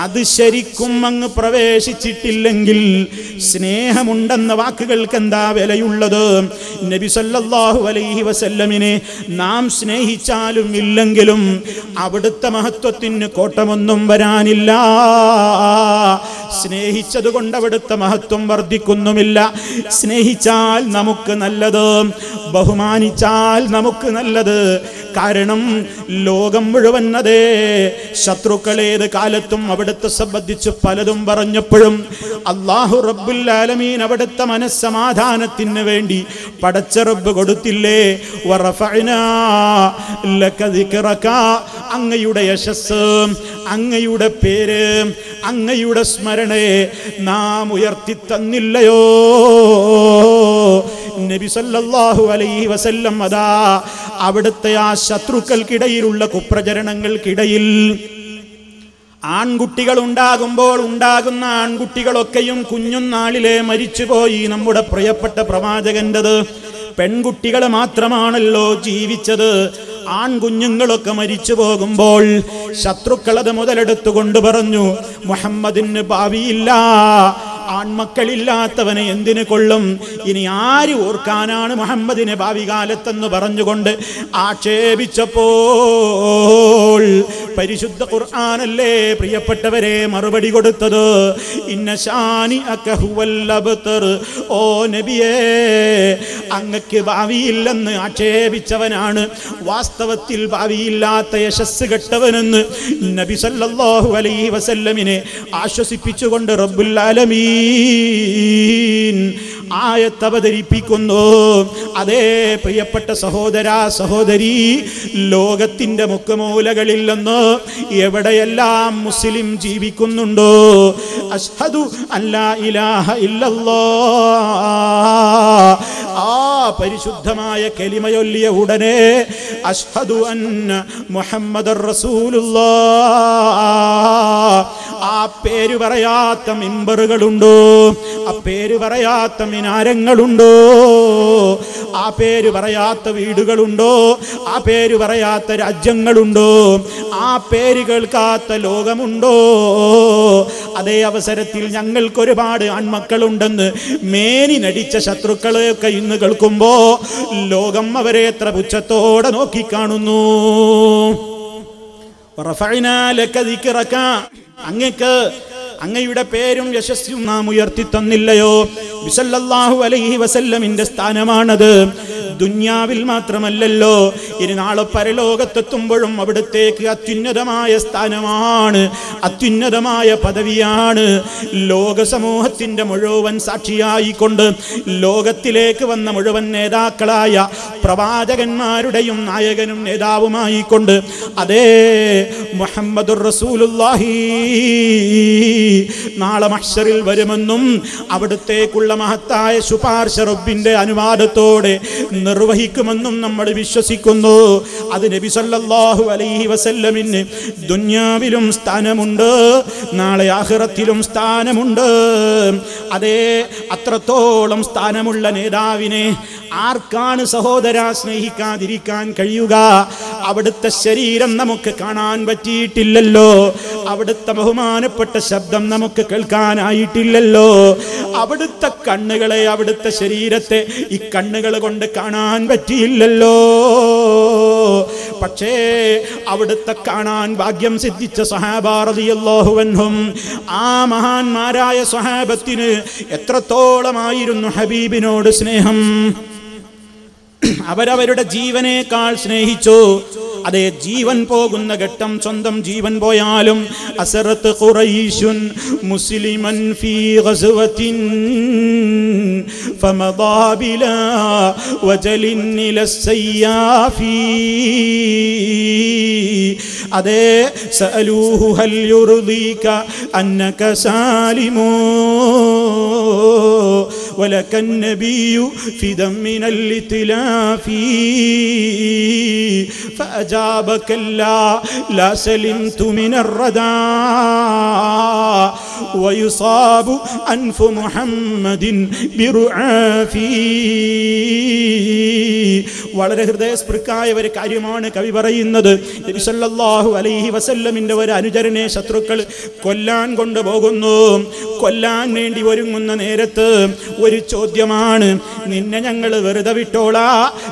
അത് ശരിക്കും അങ്ങ് പ്രവേശിച്ചിട്ടില്ലെങ്കിൽ സ്നേഹമുണ്ടെന്ന വാക്കുകൾക്ക് എന്താ വിലയുള്ളത്? നബി സല്ലല്ലാഹു അലൈഹി വസല്ലമിനെ നാം സ്നേഹിച്ചാലും ഇല്ലെങ്കിലും അവിടുത്തെ മഹത്വത്തിന് കോട്ടമൊന്നും വരാനില്ല. സ്നേഹിച്ചതുകൊണ്ട് അവിടുത്തെ മഹത്വം വർദ്ധിക്കുന്നുമില്ല. സ്നേഹിച്ചാൽ നമുക്ക് നല്ലത്, ബഹുമാനിച്ചാൽ നമുക്ക് നല്ലത്. കാരണം ലോകം മുഴുവൻ അതേ ശത്രുക്കളേത് കാലത്തും അവിടുത്തെ സംബന്ധിച്ച് പലതും പറഞ്ഞപ്പോഴും അല്ലാഹു റബ്ബുൽ ആലമീൻ അവിടുത്തെ മനസ്സമാധാനത്തിന് വേണ്ടി പടച്ച റബ്ബ് കൊടുത്തില്ലേ, വറഫഅനാ ലക ദിക്റക, അങ്ങയുടെ യശസ്, അങ്ങയുടെ പേര്, അങ്ങയുടെ സ്മരണയെ നാം ഉയർത്തി തന്നില്ലയോ? നബി സല്ലല്ലാഹു അലൈഹി വസല്ലം അതാ അവിടുത്തെ ആ ശത്രുക്കൾക്കിടയിലുള്ള കുപ്രചരണങ്ങൾക്കിടയിൽ ആൺകുട്ടികൾ ഉണ്ടാകുമ്പോൾ ഉണ്ടാകുന്ന ആൺകുട്ടികളൊക്കെയും കുഞ്ഞുനാളിലെ മരിച്ചുപോയി നമ്മുടെ പ്രിയപ്പെട്ട പ്രവാചകൻ്റെത്. പെൺകുട്ടികൾ മാത്രമാണല്ലോ ജീവിച്ചത്. ആൺകുഞ്ഞുങ്ങളൊക്കെ മരിച്ചു പോകുമ്പോൾ ശത്രുക്കളത് മുതലെടുത്തുകൊണ്ട് പറഞ്ഞു, മുഹമ്മദിന് ഭാവിയില്ല, ആൺമക്കളില്ലാത്തവനെ എന്തിനു കൊള്ളും, ഇനി ആര് ഓർക്കാനാണ് മുഹമ്മദിനെ ഭാവി കാലത്തെന്ന് പറഞ്ഞുകൊണ്ട് ആക്ഷേപിച്ചപ്പോൾ പരിശുദ്ധ ഖുർആനല്ലേ പ്രിയപ്പെട്ടവരെ മറുപടി കൊടുത്തത്? ഇന്ന ശാനിഅക ഹുവൽ അബ്തർ, ഓ നബിയേ അങ്ങക്ക് ഭാവിയില്ലെന്ന് ആക്ഷേപിച്ചവനാണ് വാസ്തവത്തിൽ ഭാവിയില്ലാത്ത യശസ് കെട്ടവനെന്ന് നബി സല്ലല്ലാഹു അലൈഹി വസല്ലമിനെ ആശ്വസിപ്പിച്ചുകൊണ്ട് റബ്ബുൽ ആലമീൻ ആയത്ത് അവതരിപ്പിക്കുന്നു. അതേ പ്രിയപ്പെട്ട സഹോദര സഹോദരി, ലോകത്തിന്റെ മുക്കുമൂലകളിൽ നിന്ന് എവിടെയെല്ലാം മുസ്ലിം ജീവിക്കുന്നുണ്ടോ, അഷ്ഹദു അല്ലാ ഇലാഹ ഇല്ലല്ലാഹ്, ആ പരിശുദ്ധമായ കലിമയൊല്ലിയ ഉടനെ അഷ്ഹദു അന്ന മുഹമ്മദർ റസൂലുള്ളാഹ്, ആ പേര് പറയാത്ത മിമ്പറുകളുണ്ടോ, ആ പേര് പറയാത്ത മിനാരങ്ങളുണ്ടോ, ആ പേര് പറയാത്ത വീടുകളുണ്ടോ, ആ പേര് പറയാത്ത രാജ്യങ്ങളുണ്ടോ, ആ പേര് കേൾക്കാത്ത ലോകമുണ്ടോ? അതേ അവസരത്തിൽ ഞങ്ങൾക്കൊരുപാട് ആൺമക്കളുണ്ടെന്ന് മേനി നടിച്ച ശത്രുക്കളെയൊക്കെ ഇന്ന് കേൾക്കുമ്പോ ലോകം അവരെ എത്ര പുച്ഛത്തോടെ നോക്കിക്കാണുന്നു. അങ്ങക്ക് അങ്ങയുടെ പേരും യശസ്സും നാം ഉയർത്തി തന്നില്ലയോ? സല്ലല്ലാഹു അലൈഹി വസല്ലമിന്റെ സ്ഥാനമാണത്. ദുന്യാവിൽ മാത്രമല്ലല്ലോ, ഇനി നാളെ പരലോകത്തെത്തുമ്പോഴും അവിടത്തേക്ക് അത്യുന്നതമായ സ്ഥാനമാണ്, അത്യുന്നതമായ പദവിയാണ്. ലോക സമൂഹത്തിന്റെ മുഴുവൻ സാക്ഷിയായിക്കൊണ്ട് ലോകത്തിലേക്ക് വന്ന മുഴുവൻ നേതാക്കളായ പ്രവാചകന്മാരുടെയും നായകനും നേതാവുമായിക്കൊണ്ട് അതേ മുഹമ്മദുർ റസൂലുള്ളാഹി നാളെ മഹ്ശറിൽ വരുമെന്നും അവിടത്തേക്കുള്ള മഹത്തായ ശുപാർശ റബ്ബിന്റെ അനുവാദത്തോടെ നിർവഹിക്കുമെന്നും നമ്മൾ വിശ്വസിക്കുന്നു. അത് നബി സല്ലല്ലാഹു അലൈഹി വസല്ലമിന് ദുനിയാവിലും സ്ഥാനമുണ്ട്, നാളെ ആഖിറത്തിലും സ്ഥാനമുണ്ട്. അതേ അത്രത്തോളം സ്ഥാനമുള്ള നേതാവിനെ ആർക്കാണ് സഹോദര സ്നേഹിക്കാതിരിക്കാൻ കഴിയുക? അവിടുത്തെ ശരീരം നമുക്ക് കാണാൻ പറ്റിയിട്ടില്ലല്ലോ, അവിടുത്തെ ബഹുമാനപ്പെട്ട ശബ്ദം നമുക്ക് കേൾക്കാനായിട്ടില്ലല്ലോ, അവിടുത്തെ കണ്ണുകളെ, അവിടുത്തെ ശരീരത്തെ ഈ കണ്ണുകൾ കൊണ്ട് കാണാൻ പറ്റിയില്ലല്ലോ. പക്ഷേ അവിടുത്തെ കാണാൻ ഭാഗ്യം സിദ്ധിച്ച സ്വഹാബ റളിയല്ലാഹു അൻഹും, ആ മഹാന്മാരായ സ്വഹാബത്തിന് എത്രത്തോളമായിരുന്നു ഹബീബിനോട് സ്നേഹം. അവരവരുടെ ജീവനേക്കാൾ സ്നേഹിച്ചു. അതേ, ജീവൻ പോകുന്ന ഘട്ടം, സ്വന്തം ജീവൻ പോയാലും അസറത്ത് ഖുറൈശുൻ മുസ്ലിമൻ ഫീ ഗസ്വത്തിൻ ഫമദാ ബിലാ വജലിൻ ഇലസ്സയ്യാഫി. അതേ, സഅലൂഹു ഹൽ യുർദീക അന്നക സാലിമൂ വലകൻ നബിയ്യു ഫിദം മിനൽ ഇത്ലാഫി فأجاب كلا لا سلمت من الردى ويصاب أنف محمد برعافي. വളരെ ഹൃദയസ്പൃക്കായ ഒരു കാര്യമാണ് കവി പറയുന്നത്. നബി സല്ലല്ലാഹു അലൈഹി വസല്ലമിന്റെ ഒരു അനുചരനെ ശത്രുക്കൾ കൊല്ലാൻ കൊണ്ടുപോകുന്നു. കൊല്ലാൻ വേണ്ടി ഒരുങ്ങുന്ന നേരത്ത് ഒരു ചോദ്യമാണ്, നിന്നെ ഞങ്ങൾ വെറുതെ വിട്ടോളാ,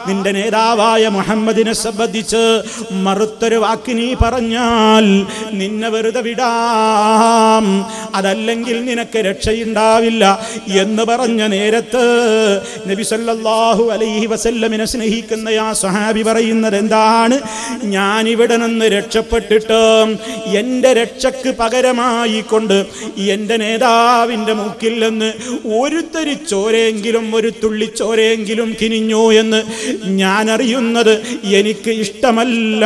നിന്റെ നേതാവായ മുഹമ്മദിനെ സംബന്ധിച്ച് മറുത്തൊരു വാക്ക് നീ പറഞ്ഞാൽ നിന്നെ വെറുതെ വിടാം, അതല്ലെങ്കിൽ നിനക്ക് രക്ഷയുണ്ടാവില്ല എന്ന് പറഞ്ഞ നേരത്ത് നബി സല്ലല്ലാഹു അലൈഹി വസല്ലമിനെ സ്നേഹിക്കുന്ന ആ സ്വഹാബി പറയുന്നത് എന്താണ്? ഞാനിവിടെ നിന്ന് രക്ഷപ്പെട്ടിട്ട് എൻ്റെ രക്ഷക്ക് പകരമായി കൊണ്ട് എൻ്റെ നേതാവിൻ്റെ മൂക്കിൽ നിന്ന് ഒരു തരി ചോരയെങ്കിലും, ഒരു തുള്ളി ചോരയെങ്കിലും കിനിഞ്ഞു എന്ന് ഞാൻ അറിയുന്നത് എനിക്ക് ഇഷ്ടമല്ല.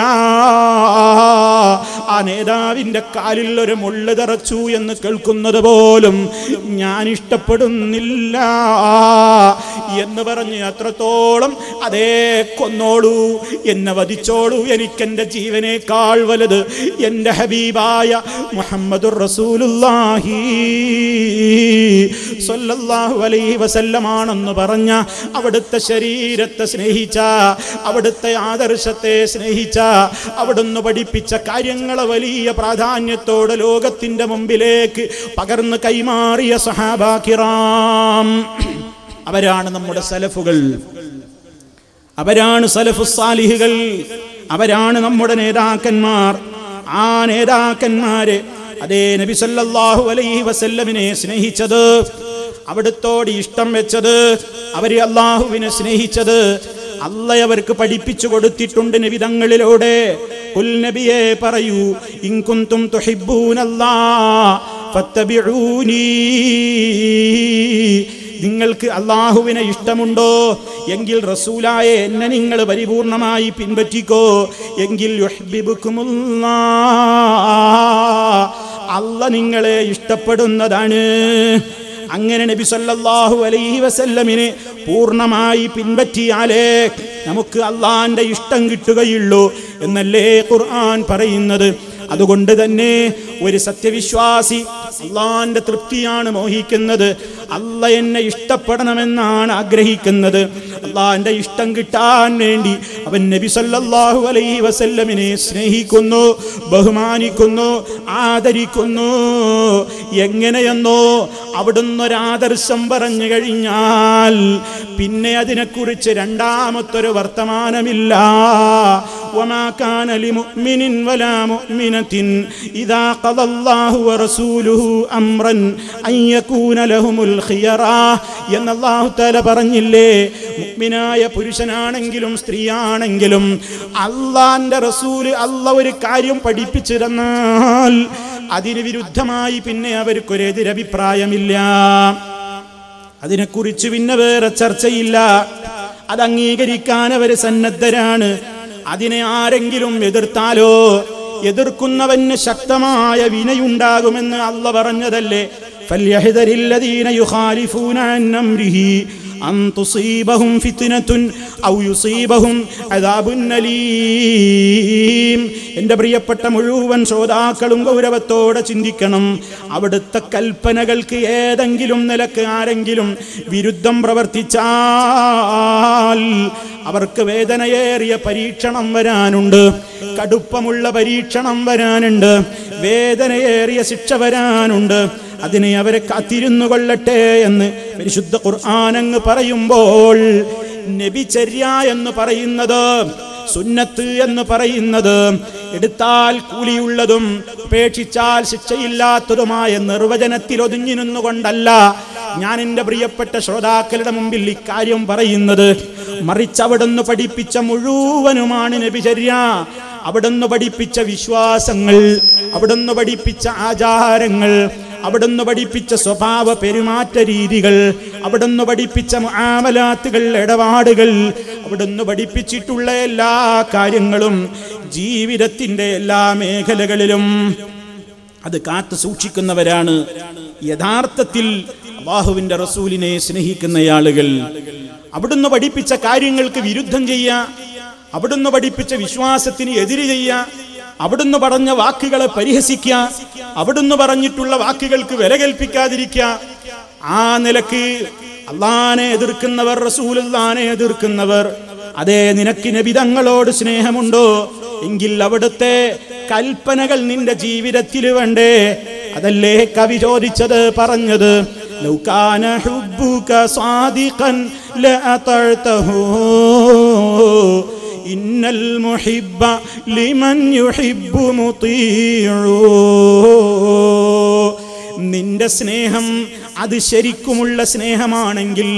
ആ നേതാവിൻ്റെ കാലിൽ ഒരു മുള്ള് തറച്ചു എന്ന് കേൾക്കുന്നത് പോലും ഞാൻ ഇഷ്ടപ്പെടുന്നില്ല എന്ന് പറഞ്ഞ് അത്രത്തോളം, അതേ, കൊന്നോളൂ, എന്നെ വധിച്ചോളൂ, എനിക്കെൻ്റെ ജീവനേക്കാൾ വലുത് എൻ്റെ ഹബീബായ മുഹമ്മദുർ റസൂലുള്ളാഹി സ്വല്ലല്ലാഹു അലൈഹി വസല്ലമാണെന്ന് പറഞ്ഞ, അവിടുത്തെ ശരീരത്തെ സ്നേഹിച്ച, അവിടുത്തെ ആദർശത്തെ സ്നേഹിച്ച, അവിടുന്ന് പഠിപ്പിച്ച കാര്യങ്ങളെ വലിയ പ്രാധാന്യത്തോടെ ലോകത്തിൻ്റെ മുമ്പിലേക്ക് പകർന്ന് കൈമാറിയ സ്വഹാബാ കിറാം, അവരാണ് നമ്മുടെ സലഫുകൾ, അവരാണ് സലഫുസ് സാലിഹുകൾ, അവരാണ് നമ്മുടെ നേതാക്കന്മാർ. ആ നേതാക്കന്മാരെ, അതേ, നബി സല്ലല്ലാഹു അലൈഹി വസല്ലമിനെ സ്നേഹിച്ചത്, അവിടുത്തോട് ഇഷ്ടം വെച്ചത്, അവരെ അല്ലാഹുവിനെ സ്നേഹിച്ചത് അല്ലാഹ് അവർക്ക് പഠിപ്പിച്ചു കൊടുത്തിട്ടുണ്ട് നബിതങ്ങളിലൂടെ. ഖുൽ, നബിയെ പറയൂ, ഇൻ കുൻതും തുഹിബ്ബൂനല്ലാഹ് ഫത്തബിഊനി, നിങ്ങൾക്ക് അല്ലാഹുവിനെ ഇഷ്ടമുണ്ടോ എങ്കിൽ റസൂലായ എന്നെ നിങ്ങൾ പരിപൂർണമായി പിൻപറ്റിക്കോ, എങ്കിൽ യുഹ്ബിബുക്കുമുല്ലാഹ്, അല്ലാഹ് നിങ്ങളെ ഇഷ്ടപ്പെടുന്നതാണ്. അങ്ങനെ നബി സല്ലല്ലാഹു അലൈഹി വസല്ലമിനെ പൂർണ്ണമായി പിൻപറ്റിയാലേ നമുക്ക് അള്ളാന്റെ ഇഷ്ടം കിട്ടുകയുള്ളൂ എന്നല്ലേ ഖുർആൻ പറയുന്നത്. അതുകൊണ്ട് തന്നെ ഒരു സത്യവിശ്വാസി അള്ളാന്റെ തൃപ്തിയാണ് മോഹിക്കുന്നത്, അള്ളാഹ് എന്നെ ഇഷ്ടപ്പെടണമെന്നാണ് ആഗ്രഹിക്കുന്നത്. അള്ളാന്റെ ഇഷ്ടം കിട്ടാൻ വേണ്ടി അവൻ നബി സല്ലല്ലാഹു അലൈഹി വസല്ലമിനെ സ്നേഹിക്കുന്നു, ബഹുമാനിക്കുന്നു, ആദരിക്കുന്നു. എങ്ങനെയെന്നോ അവിടുന്ന് ഒരാദർശം പറഞ്ഞു കഴിഞ്ഞാൽ പിന്നെ അതിനെക്കുറിച്ച് രണ്ടാമത്തൊരു വർത്തമാനമില്ല. വമാ കാന ലിമുഅ്മിനിൻ വലാ മുഅ്മിനത്തിൻ ഇദാ ഖദല്ലാഹു വറസൂലുഹു അംറൻ അൻ യകൂന ലഹുമുൽ ഖിയറാ എന്ന് അല്ലാഹു തആല പറഞ്ഞില്ലേ. മുഅ്മിനായ പുരുഷനാണെങ്കിലും സ്ത്രീയാണെങ്കിലും അല്ലാഹുവിന്റെ റസൂല് അല്ലാഹ് ഒരു കാര്യം പഠിപ്പിച്ചു തന്നാൽ അതിന് വിരുദ്ധമായി പിന്നെ അവർക്കൊരു എതിരഭിപ്രായമില്ല, അതിനെക്കുറിച്ച് പിന്നെ വേറെ ചർച്ചയില്ല. അത് അംഗീകരിക്കാൻ അവർ സന്നദ്ധരാണ്. അതിനെ ആരെങ്കിലും എതിർത്താലോ എതിർക്കുന്നവന് ശക്തമായ വിനയുണ്ടാകുമെന്ന് അല്ലാഹ് പറഞ്ഞതല്ലേ. ഫൽയഹ്ദരില്ലദീന യുഖാലിഫൂന അൻ അംരിഹി അൻ തുസീബഹും ഫിത്നത്തുൻ ഔ യുസീബഹും അദാബുൻ അലീം. എൻ്റെ പ്രിയപ്പെട്ട മുഴുവൻ ശ്രോതാക്കളും ഗൗരവത്തോടെ ചിന്തിക്കണം. അവിടുത്തെ കൽപ്പനകൾക്ക് ഏതെങ്കിലും നിലക്ക് ആരെങ്കിലും വിരുദ്ധം പ്രവർത്തിച്ചാൽ അവർക്ക് വേദനയേറിയ പരീക്ഷണം വരാനുണ്ട്, കടുപ്പമുള്ള പരീക്ഷണം വരാനുണ്ട്, വേദനയേറിയ ശിക്ഷ വരാനുണ്ട്. അതിനെ അവരെ കാത്തിരുന്നു കൊള്ളട്ടെ എന്ന് പരിശുദ്ധ ഖുർആൻ അങ്ങ് പറയുമ്പോൾ, നബിചര്യ എന്ന് പറയുന്നത്, സുന്നത്ത് എന്ന് പറയുന്നത് എടുത്താൽ കൂലിയുള്ളതും ഉപേക്ഷിച്ചാൽ ശിക്ഷയില്ലാത്തതുമായ നിർവചനത്തിൽ ഒതുങ്ങി നിന്നുകൊണ്ടല്ല ഞാൻ എൻ്റെ പ്രിയപ്പെട്ട ശ്രോതാക്കളുടെ മുമ്പിൽ ഇക്കാര്യം പറയുന്നത്. മറിച്ച് അവിടുന്ന് പഠിപ്പിച്ച മുഴുവനുമാണ് നബിചര്യ. അവിടുന്ന് പഠിപ്പിച്ച വിശ്വാസങ്ങൾ, അവിടുന്ന് പഠിപ്പിച്ച ആചാരങ്ങൾ, അവിടുന്ന് പഠിപ്പിച്ച സ്വഭാവ പെരുമാറ്റ രീതികൾ, അവിടുന്ന് പഠിപ്പിച്ച മുആമലാത്തുകൾ, ഇടപാടുകൾ, അവിടുന്ന് പഠിപ്പിച്ചിട്ടുള്ള എല്ലാ കാര്യങ്ങളും ജീവിതത്തിൻ്റെ എല്ലാ മേഖലകളിലും അത് കാത്തു സൂക്ഷിക്കുന്നവരാണ് യഥാർത്ഥത്തിൽ അല്ലാഹുവിൻ്റെ റസൂലിനെ സ്നേഹിക്കുന്ന ആളുകൾ. അവിടുന്ന് പഠിപ്പിച്ച കാര്യങ്ങൾക്ക് വിരുദ്ധം ചെയ്യുക, അവിടുന്ന് പഠിപ്പിച്ച വിശ്വാസത്തിന് എതിര് ചെയ്യുക, അവിടുന്ന് പറഞ്ഞ വാക്കുകളെ പരിഹസിക്കുക, അവിടുന്ന് പറഞ്ഞിട്ടുള്ള വാക്കുകൾക്ക് വില കൽപ്പിക്കാതിരിക്കുക, ആ നിലക്ക് അള്ളാനെ എതിർക്കുന്നവർ, റസൂലുള്ളാനെ എതിർക്കുന്നവർ, അതേ നിനക്ക് നബി തങ്ങളോട് സ്നേഹമുണ്ടോ എങ്കിൽ അവിടുത്തെ കൽപ്പനകൾ നിന്റെ ജീവിതത്തിൽ വേണ്ടേ? അതല്ലേ കവി ചോദിച്ചത്, പറഞ്ഞത്, ലൗ കാന ഹുബ്ബുക സാദിഖൻ ലഅതഅതഹു ഇന്നൽ മുഹിബ്ബ ലിമൻ യുഹിബ്ബു മുതീഉ. നിന്റെ സ്നേഹം അത് ശരിക്കുമുള്ള സ്നേഹമാണെങ്കിൽ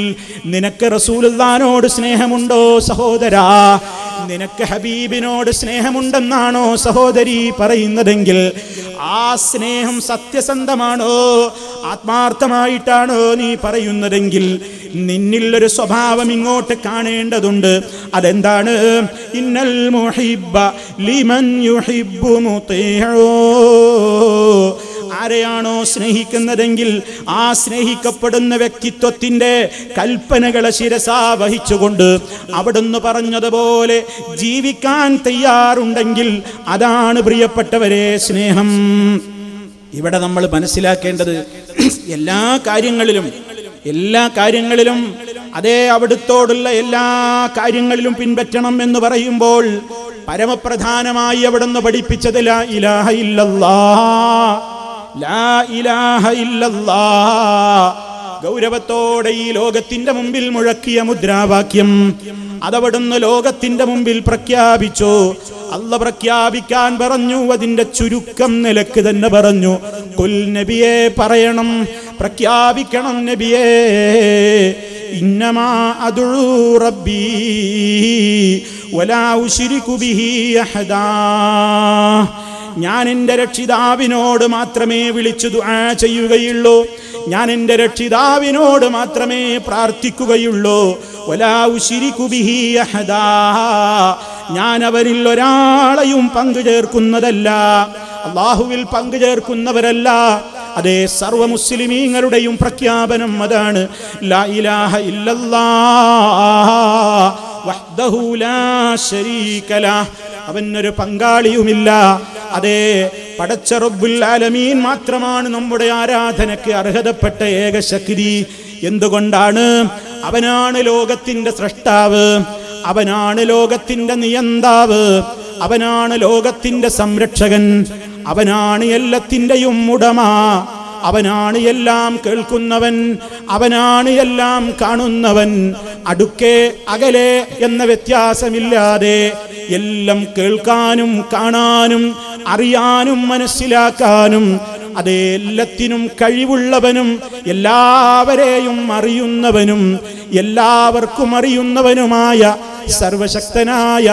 നിനക്ക് റസൂലുള്ളാഹിനോട് സ്നേഹമുണ്ടോ സഹോദരാ? നിനക്ക് ഹബീബിനോട് സ്നേഹമുണ്ടെന്നാണോ സഹോദരി പറയുന്നതെങ്കിൽ ആ സ്നേഹം സത്യസന്ധമാണോ, ആത്മാർത്ഥമായിട്ടാണോ നീ പറയുന്നതെങ്കിൽ നിന്നിൽ ഒരു സ്വഭാവം ഇങ്ങോട്ട് കാണേണ്ടതുണ്ട്. അതെന്താണ്? ഇന്നൽ മുഹിബ്ബ ലിമൻ യുഹിബ്ബു മുതീഉ. ആരെയാണോ സ്നേഹിക്കുന്നതെങ്കിൽ ആ സ്നേഹിക്കപ്പെടുന്ന വ്യക്തിത്വത്തിന്റെ കൽപ്പനകളെ ശിരസാ വഹിച്ചുകൊണ്ട് അവിടുന്ന് പറഞ്ഞതുപോലെ ജീവിക്കാൻ തയ്യാറുണ്ടെങ്കിൽ അതാണ് പ്രിയപ്പെട്ടവരെ സ്നേഹം. ഇവിടെ നമ്മൾ മനസ്സിലാക്കേണ്ടത് എല്ലാ കാര്യങ്ങളിലും അതേ അവിടുത്തോടുള്ള എല്ലാ കാര്യങ്ങളിലും പിൻപറ്റണം എന്ന് പറയുമ്പോൾ പരമപ്രധാനമായി അവിടുന്ന് പഠിപ്പിച്ചത് ലാ ഇലാഹ ഇല്ലല്ലാഹ്, ലാ ഇലാഹ ഇല്ലല്ലാഹ്. ഗൗരവത്തോടെ ഈ ലോകത്തിന്റെ മുമ്പിൽ മുഴക്കിയ മുദ്രാവാക്യം അതവിടുന്ന് ലോകത്തിന്റെ മുമ്പിൽ പ്രഖ്യാപിച്ചു. അല്ല പ്രഖ്യാപിക്കാൻ പറഞ്ഞു, അതിന്റെ ചുരുക്കം നിലക്ക് തന്നെ പറഞ്ഞു. ഖുൽ, നബിയെ പറയണം, പ്രഖ്യാപിക്കണം നബിയെ, ഇന്നമാ അദ്ഉ റബ്ബി വലാ ഉശ്രികു ബിഹി അഹദാ. ഞാൻ എൻ്റെ രക്ഷിതാവിനോട് മാത്രമേ വിളിച്ചു ദുആ ചെയ്യുകയുള്ളൂ, ഞാൻ എൻ്റെ രക്ഷിതാവിനോട് മാത്രമേ പ്രാർത്ഥിക്കുകയുള്ളൂ. വലാ ഉശ്രികു ബിഹി അഹദാ, ഞാൻ അവരിൽ ഒരാളെയും പങ്കു ചേർക്കുന്നതല്ല, അല്ലാഹുവിൽ പങ്കു ചേർക്കുന്നവരല്ല. അതേ സർവ്വ മുസ്ലിമീങ്ങളുടെയും പ്രഖ്യാപനം അതാണ്. ലാ ഇലാഹ ഇല്ലല്ലാഹ് വഹ്ദഹു ലാ ശരീക ലഹ്, അവനൊരു പങ്കാളിയുമില്ല. അതേ പടച്ച റബ്ബുൽ ആലമീൻ മാത്രമാണ് നമ്മുടെ ആരാധനയ്ക്ക് അർഹതപ്പെട്ട ഏക ശക്തി. എന്തുകൊണ്ടാണ്? അവനാണ് ലോകത്തിന്റെ സ്രഷ്ടാവ്, അവനാണ് ലോകത്തിന്റെ നിയന്താവ്, അവനാണ് ലോകത്തിന്റെ സംരക്ഷകൻ, അവനാണ് എല്ലാത്തിൻ്റെയും ഉടമ, അവനാണ് എല്ലാം കേൾക്കുന്നവൻ, അവനാണ് എല്ലാം കാണുന്നവൻ. അടുക്കെ അകലെ എന്ന വ്യത്യാസമില്ലാതെ എല്ലാം കേൾക്കാനും കാണാനും അറിയാനും മനസ്സിലാക്കാനും അതേ എല്ലാത്തിനും കഴിവുള്ളവനും എല്ലാവരെയും അറിയുന്നവനും എല്ലാവർക്കും അറിയുന്നവനുമായ സർവശക്തനായ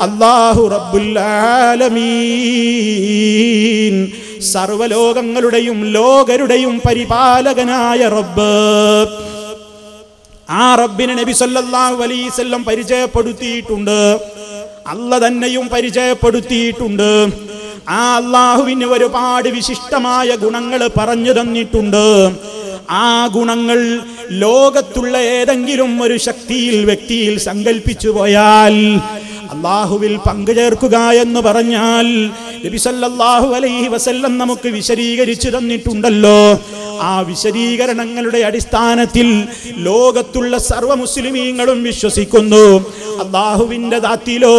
അല്ലാഹു റബ്ബുൽ ആലമീൻ, സർവലോകങ്ങളുടെയും ലോകരുടെയും പരിപാലകനായ റബ്ബ്. ആ റബ്ബിനെ നബി സല്ലല്ലാഹു അലൈഹി വസല്ലം പരിചയപ്പെടുത്തിയിട്ടുണ്ട്, അല്ല തന്നെയും പരിചയപ്പെടുത്തിയിട്ടുണ്ട്. ആ അല്ലാഹുവിന് ഒരുപാട് വിശിഷ്ടമായ ഗുണങ്ങൾ പറഞ്ഞു തന്നിട്ടുണ്ട്. ആ ഗുണങ്ങൾ ലോകത്തുള്ള ഏതെങ്കിലും ഒരു ശക്തിയിൽ വ്യക്തിയിൽ സങ്കല്പിച്ചു പോയാൽ അല്ലാഹുവിൽ പങ്കുചേർക്കുക എന്ന് പറഞ്ഞാൽ നബി സല്ലല്ലാഹു അലൈഹി വസല്ലം നമുക്ക് വിശദീകരിച്ചു തന്നിട്ടുണ്ടല്ലോ. ആ വിശദീകരണങ്ങളുടെ അടിസ്ഥാനത്തിൽ ലോകത്തുള്ള സർവ്വ മുസ്ലിമീങ്ങളും വിശ്വസിക്കുന്നു അല്ലാഹുവിന്റെ ദാത്തിലോ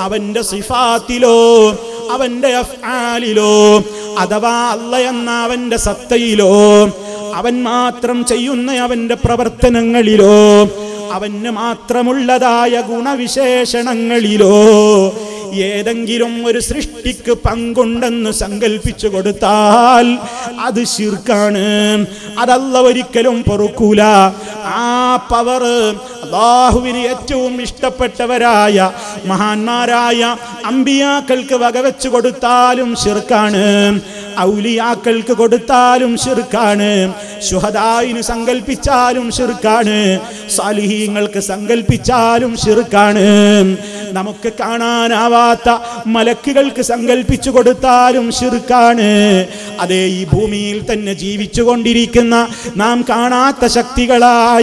അവന്റെ സിഫാത്തിലോ അവന്റെ അഫ്ആലിലോ അഥവാ അല്ലാഹ് എന്ന അവന്റെ സത്തയിലോ അവൻ മാത്രം ചെയ്യുന്ന അവന്റെ പ്രവർത്തനങ്ങളിലോ അവന് മാത്രമുള്ളതായ ഗുണവിശേഷണങ്ങളിലോ ഏതെങ്കിലും ഒരു സൃഷ്ടിക്ക് പങ്കുണ്ടെന്ന് സങ്കല്പിച്ചു കൊടുത്താൽ അത് ശിർക്കാണ്. അതല്ലാഹ് ഒരിക്കലും പൊറുക്കൂല. ആ പവർ അല്ലാഹുവിന് ഏറ്റവും ഇഷ്ടപ്പെട്ടവരായ മഹാന്മാരായ അമ്പിയാക്കൾക്ക് വകവെച്ചു കൊടുത്താലും ശിർക്കാണ്, ഔലിയാക്കൾക്ക് കൊടുത്താലും ശിർക്കാണ്, ശുഹദായിന് സങ്കല്പിച്ചാലും ശിർക്കാണ്, സാലിഹീങ്ങൾക്ക് സങ്കല്പിച്ചാലും ശിർക്കാണ്, നമുക്ക് കാണാനാവാത്ത മലക്കുകൾക്ക് സങ്കല്പിച്ചു കൊടുത്താലും ശിർക്കാണ്. അതേ ഈ ഭൂമിയിൽ തന്നെ ജീവിച്ചു കൊണ്ടിരിക്കുന്ന നാം കാണാത്ത ശക്തികളായ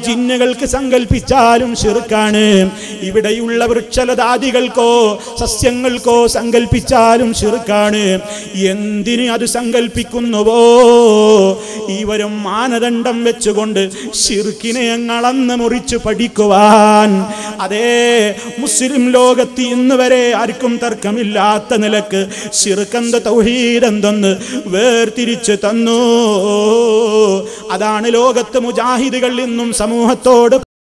ജിന്നുകൾക്ക് സങ്കല്പിച്ചാലും ശിർക്കാണ്. ഇവിടെയുള്ള വൃക്ഷലതാദികൾക്കോ സസ്യങ്ങൾക്കോ സങ്കല്പിച്ചാലും ശിർക്കാണ്. എന്തിന് അത് സങ്കല്പിക്കുന്നുവോ ഇവരും മാനദണ്ഡം വെച്ചുകൊണ്ട് ശിർക്കിനെ അളന്ന് മുറിച്ച് പഠിക്കുവാൻ അതേ മുസ്ലിം ലോകത്ത് ഇന്ന് വരെ ആർക്കും തർക്കമില്ലാത്ത നിലക്ക് ശിർക്കെന്ത് തൗഹീദ് എന്തെന്ന് വേർതിരിച്ചു തന്നു. അതാണ് ലോകത്ത് മുജാഹിദുകൾ ഇന്നും സമൂഹത്തോട്